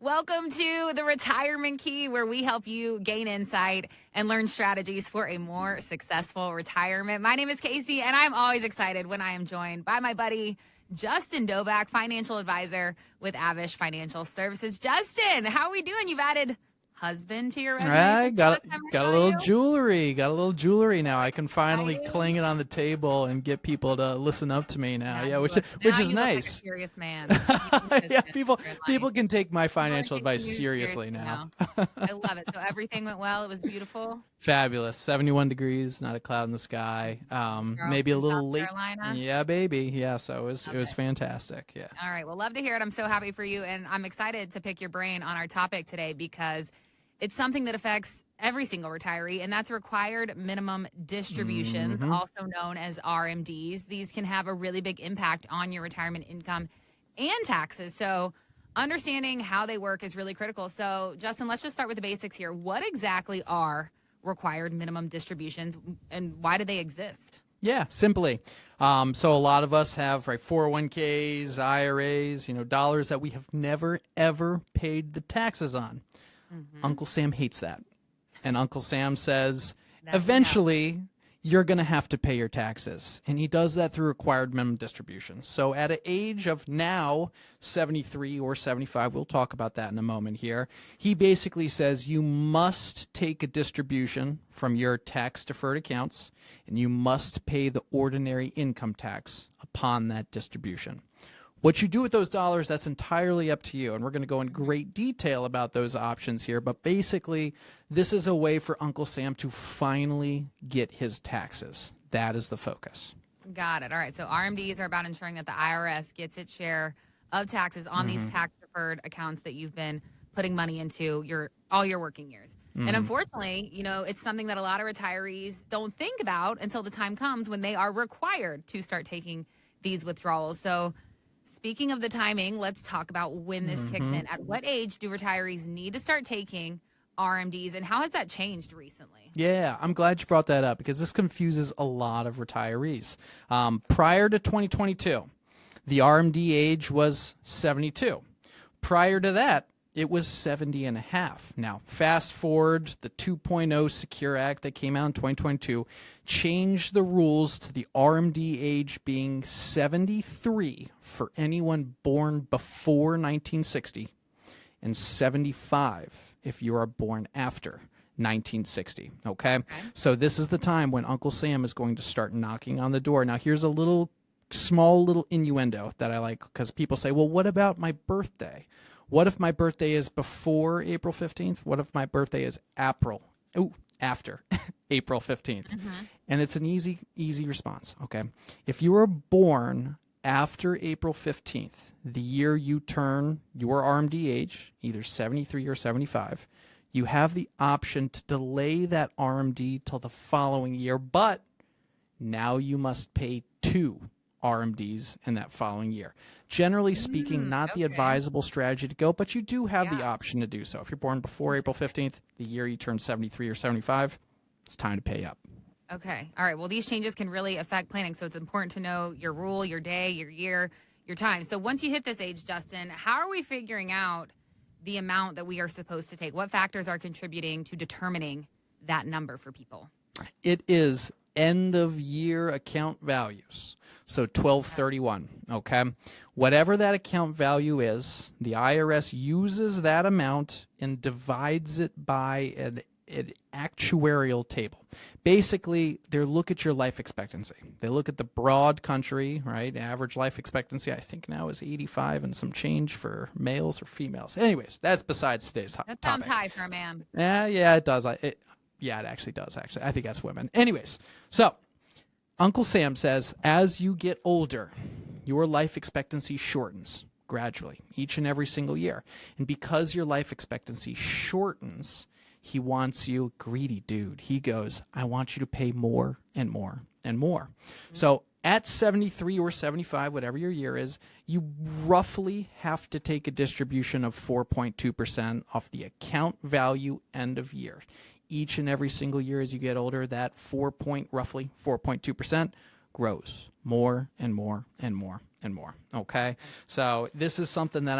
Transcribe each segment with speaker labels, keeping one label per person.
Speaker 1: Welcome to the Retirement Key, where we help you gain insight and learn strategies for a more successful retirement. My name is Casey, and I'm always excited when I am joined by my buddy, Justin Doback, financial advisor with Abich Financial Services. Justin, how are we doing? You've added husband to your resume.
Speaker 2: I got a little jewelry. Got a little jewelry now. I can finally clang it on the table and get people to listen up to me now. Yeah, which is nice.
Speaker 1: Like a serious man.
Speaker 2: Yeah, people can take my financial advice seriously now.
Speaker 1: I love it. So everything went well. It was beautiful.
Speaker 2: Fabulous. 71 degrees, not a cloud in the sky. Maybe a little late.
Speaker 1: Carolina.
Speaker 2: Yeah, baby. Yeah, so it was fantastic. Yeah.
Speaker 1: All right. Well, love to hear it. I'm so happy for you, and I'm excited to pick your brain on our topic today because it's something that affects every single retiree, and that's required minimum distributions, also known as RMDs. These can have a really big impact on your retirement income and taxes. So understanding how they work is really critical. So, Justin, let's just start with the basics here. What exactly are required minimum distributions, and why do they exist?
Speaker 2: Yeah, simply. So a lot of us have 401ks, IRAs, dollars that we have never, ever paid the taxes on. Uncle Sam hates that. And Uncle Sam says, eventually, you're going to have to pay your taxes. And he does that through required minimum distributions. So at an age of now 73 or 75, we'll talk about that in a moment here, he basically says you must take a distribution from your tax-deferred accounts, and you must pay the ordinary income tax upon that distribution. What you do with those dollars, that's entirely up to you, and we're going to go in great detail about those options here, but basically, this is a way for Uncle Sam to finally get his taxes. That is the focus.
Speaker 1: Got it. All right, so RMDs are about ensuring that the IRS gets its share of taxes on these tax-deferred accounts that you've been putting money into all your working years. And unfortunately, it's something that a lot of retirees don't think about until the time comes when they are required to start taking these withdrawals. So speaking of the timing, let's talk about when this kicks in. At what age do retirees need to start taking RMDs, and how has that changed recently?
Speaker 2: Yeah, I'm glad you brought that up because this confuses a lot of retirees. Prior to 2022, the RMD age was 72. Prior to that, it was 70 and a half. Now, fast forward, the 2.0 Secure Act that came out in 2022 changed the rules to the RMD age being 73 for anyone born before 1960 and 75 if you are born after 1960, okay? So this is the time when Uncle Sam is going to start knocking on the door. Now, here's a small little innuendo that I like because people say, well, what about my birthday? What if my birthday is before April 15th? What if my birthday is after April 15th? And it's an easy response, okay? If you were born after April 15th, the year you turn your RMD age, either 73 or 75, you have the option to delay that RMD till the following year, but now you must pay 2 RMDs in that following year. Generally speaking, not the advisable strategy to go, but you do have the option to do so. If you're born before April 15th, the year you turn 73 or 75, it's time to pay up.
Speaker 1: Okay. All right. Well, these changes can really affect planning, so it's important to know your rule, your day, your year, your time. So once you hit this age, Justin, how are we figuring out the amount that we are supposed to take? What factors are contributing to determining that number for people?
Speaker 2: It is end of year account values. So 1231, okay? Whatever that account value is, the IRS uses that amount and divides it by an actuarial table. Basically, they look at your life expectancy. They look at the broad country, right? Average life expectancy, I think now is 85 and some change for males or females. Anyways, that's besides today's topic.
Speaker 1: That sounds high for a man.
Speaker 2: Yeah, it does. It actually does, actually. I think that's women. Anyways, so Uncle Sam says, as you get older, your life expectancy shortens gradually each and every single year. And because your life expectancy shortens, he wants you, greedy dude. He goes, I want you to pay more and more and more. So at 73 or 75, whatever your year is, you roughly have to take a distribution of 4.2% off the account value end of year. Each and every single year as you get older, that roughly 4.2% grows more and more and more and more. Okay, so this is something that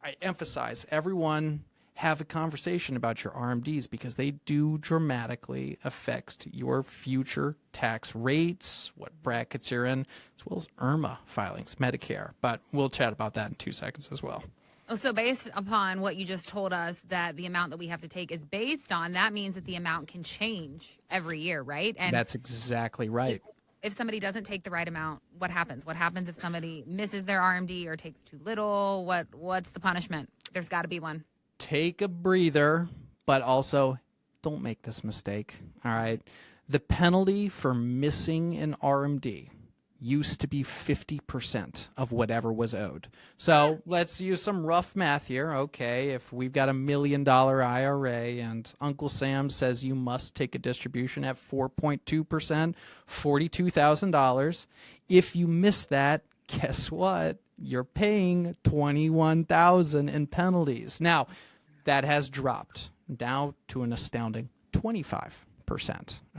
Speaker 2: I emphasize, everyone have a conversation about your RMDs because they do dramatically affect your future tax rates, what brackets you're in, as well as IRMA filings, Medicare. But we'll chat about that in 2 seconds as well.
Speaker 1: So based upon what you just told us, that the amount that we have to take is based on, that means that the amount can change every year, right? And
Speaker 2: that's exactly right.
Speaker 1: If somebody doesn't take the right amount, what happens? What happens if somebody misses their RMD or takes too little? What's the punishment? There's got to be one.
Speaker 2: Take a breather, but also don't make this mistake, all right? The penalty for missing an RMD used to be 50% of whatever was owed. So let's use some rough math here. Okay, if we've got $1 million IRA and Uncle Sam says you must take a distribution at 4.2%, $42,000. If you miss that, guess what? You're paying $21,000 in penalties. Now, that has dropped now to an astounding 25%.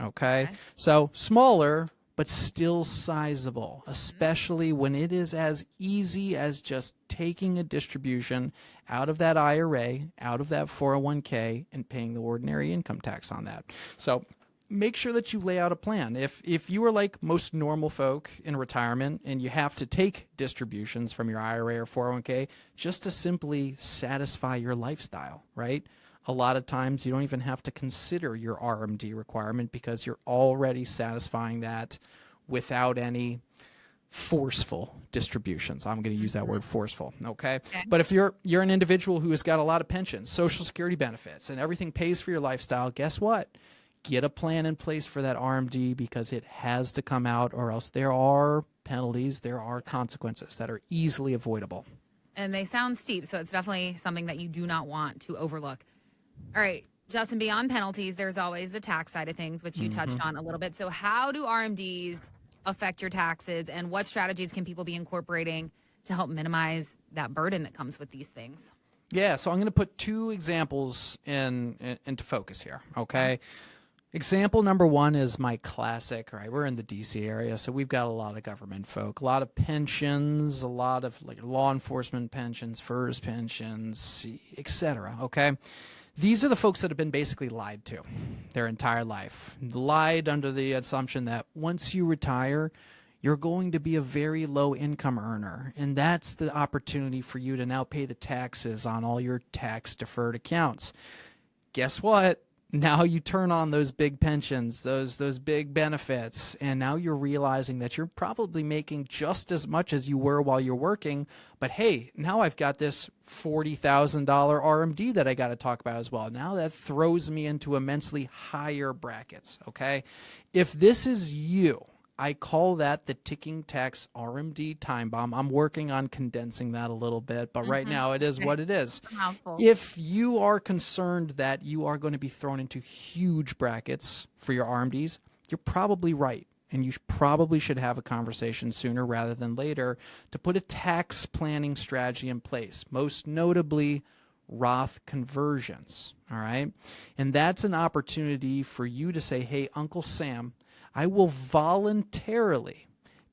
Speaker 2: Okay? So smaller, but still sizable, especially when it is as easy as just taking a distribution out of that IRA, out of that 401k, and paying the ordinary income tax on that. So make sure that you lay out a plan. If you are like most normal folk in retirement and you have to take distributions from your IRA or 401k just to simply satisfy your lifestyle, right? A lot of times you don't even have to consider your RMD requirement because you're already satisfying that without any forceful distributions. I'm going to use that word forceful, okay? But if you're an individual who has got a lot of pensions, Social Security benefits, and everything pays for your lifestyle, guess what? Get a plan in place for that RMD because it has to come out, or else there are penalties, there are consequences that are easily avoidable.
Speaker 1: And they sound steep, so it's definitely something that you do not want to overlook. All right, Justin, beyond penalties, there's always the tax side of things, which you touched on a little bit. So how do RMDs affect your taxes, and what strategies can people be incorporating to help minimize that burden that comes with these things?
Speaker 2: Yeah, so I'm going to put 2 examples into focus here, okay? Example number 1 is my classic, right? We're in the DC area, so we've got a lot of government folk, a lot of pensions, a lot of like law enforcement pensions, FERS pensions, etc., okay? These are the folks that have been basically lied to their entire life. Lied under the assumption that once you retire, you're going to be a very low income earner. And that's the opportunity for you to now pay the taxes on all your tax deferred accounts. Guess what? Now you turn on those big pensions, those big benefits, and now you're realizing that you're probably making just as much as you were while you're working, but hey, now I've got this $40,000 RMD that I got to talk about as well. Now that throws me into immensely higher brackets, okay? If this is you, I call that the ticking tax RMD time bomb. I'm working on condensing that a little bit, but right now it is what it is. If you are concerned that you are going to be thrown into huge brackets for your RMDs, you're probably right. And you probably should have a conversation sooner rather than later to put a tax planning strategy in place, most notably Roth conversions, all right? And that's an opportunity for you to say, hey, Uncle Sam, I will voluntarily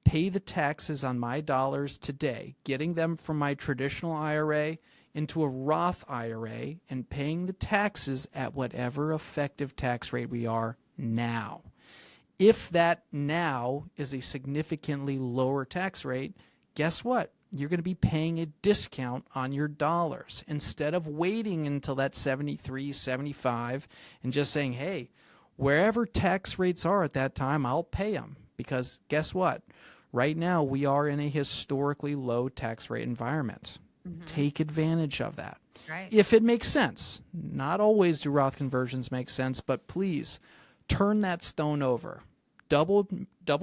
Speaker 2: pay the taxes on my dollars today, getting them from my traditional IRA into a Roth IRA and paying the taxes at whatever effective tax rate we are now. If that now is a significantly lower tax rate, guess what? You're going to be paying a discount on your dollars instead of waiting until that 73, 75 and just saying, hey, wherever tax rates are at that time, I'll pay them. Because guess what? Right now, we are in a historically low tax rate environment. Take advantage of that.
Speaker 1: Right.
Speaker 2: If it makes sense. Not always do Roth conversions make sense, but please turn that stone over. Double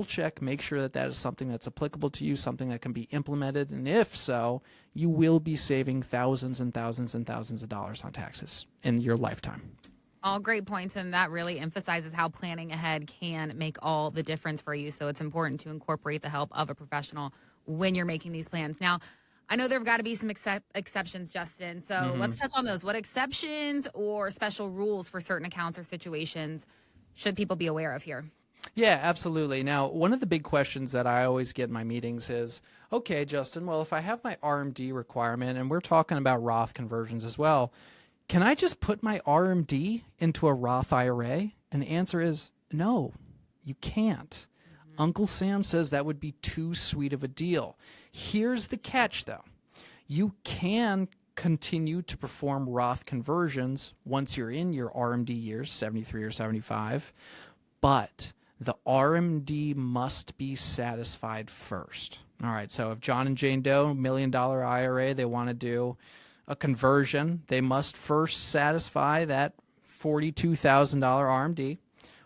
Speaker 2: check, make sure that that is something that's applicable to you, something that can be implemented. And if so, you will be saving thousands and thousands and thousands of dollars on taxes in your lifetime.
Speaker 1: All great points, and that really emphasizes how planning ahead can make all the difference for you. So it's important to incorporate the help of a professional when you're making these plans. Now, I know there have got to be some exceptions, Justin. So let's touch on those. What exceptions or special rules for certain accounts or situations should people be aware of here?
Speaker 2: Yeah, absolutely. Now, one of the big questions that I always get in my meetings is, okay, Justin, well, if I have my RMD requirement, and we're talking about Roth conversions as well, can I just put my RMD into a Roth IRA? And the answer is no, you can't. Uncle Sam says that would be too sweet of a deal. Here's the catch, though. You can continue to perform Roth conversions once you're in your RMD years, 73 or 75, but the RMD must be satisfied first. All right, so if John and Jane Doe, $1 million IRA, they want to do a conversion, they must first satisfy that $42,000 RMD.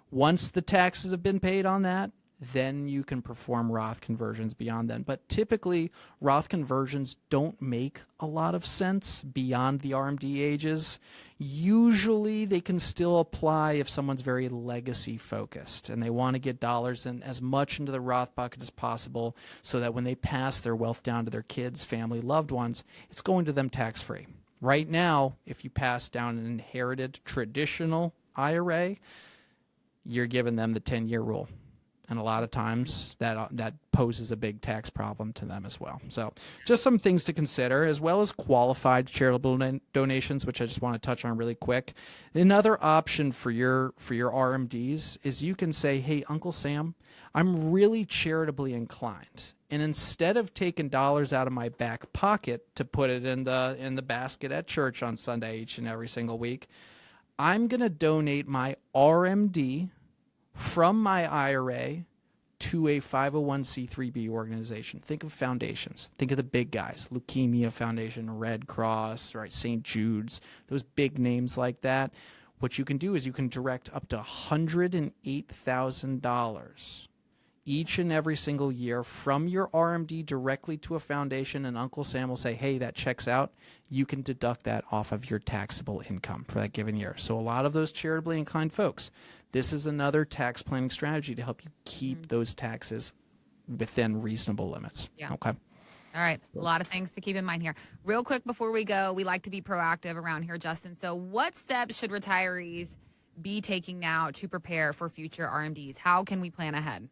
Speaker 2: Once the taxes have been paid on that, then you can perform Roth conversions beyond then. But typically, Roth conversions don't make a lot of sense beyond the RMD ages. Usually, they can still apply if someone's very legacy focused and they want to get dollars in as much into the Roth bucket as possible so that when they pass their wealth down to their kids, family, loved ones, it's going to them tax-free. Right now, if you pass down an inherited traditional IRA, you're giving them the 10-year rule. And a lot of times that poses a big tax problem to them as well. So just some things to consider, as well as qualified charitable donations, which I just want to touch on really quick. Another option for your RMDs is you can say, hey, Uncle Sam, I'm really charitably inclined. And instead of taking dollars out of my back pocket to put it in the basket at church on Sunday each and every single week, I'm going to donate my RMD from my IRA to a 501c3b organization. Think of foundations. Think of the big guys, Leukemia Foundation, Red Cross, right, St. Jude's, those big names like that. What you can do is you can direct up to $108,000 each and every single year from your RMD directly to a foundation, and Uncle Sam will say, hey, that checks out. You can deduct that off of your taxable income for that given year. So a lot of those charitably inclined folks, this is another tax planning strategy to help you keep those taxes within reasonable limits.
Speaker 1: Yeah.
Speaker 2: Okay.
Speaker 1: All right. A lot of things to keep in mind here. Real quick before we go, we like to be proactive around here, Justin. So what steps should retirees be taking now to prepare for future RMDs? How can we plan ahead?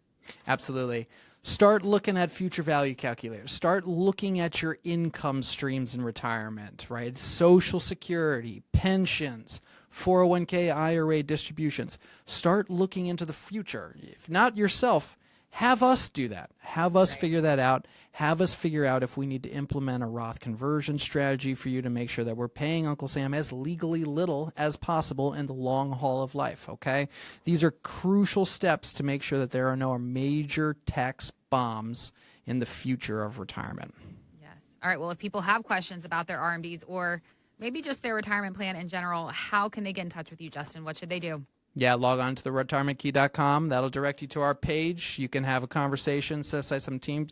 Speaker 2: Absolutely. Start looking at future value calculators. Start looking at your income streams in retirement, right? Social Security, pensions, 401k, IRA distributions. Start looking into the future. If not yourself, have us do that. Have us figure that out. Have us figure out if we need to implement a Roth conversion strategy for you to make sure that we're paying Uncle Sam as legally little as possible in the long haul of life, okay? These are crucial steps to make sure that there are no major tax bombs in the future of retirement.
Speaker 1: Yes. All right. Well, if people have questions about their RMDs or maybe just their retirement plan in general, how can they get in touch with you, Justin? What should they do?
Speaker 2: Yeah, log on to the retirementkey.com. That'll direct you to our page. You can have a conversation, set aside some time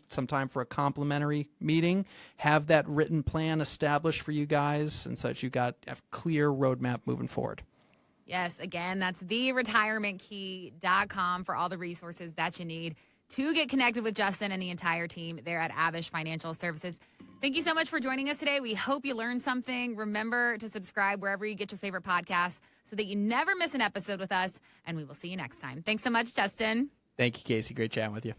Speaker 2: for a complimentary meeting, have that written plan established for you guys, and such you got a clear roadmap moving forward.
Speaker 1: Yes, again, that's theretirementkey.com for all the resources that you need to get connected with Justin and the entire team there at Abich Financial Services. Thank you so much for joining us today. We hope you learned something. Remember to subscribe wherever you get your favorite podcasts so that you never miss an episode with us, and we will see you next time. Thanks so much, Justin.
Speaker 2: Thank you, Casey. Great chatting with you.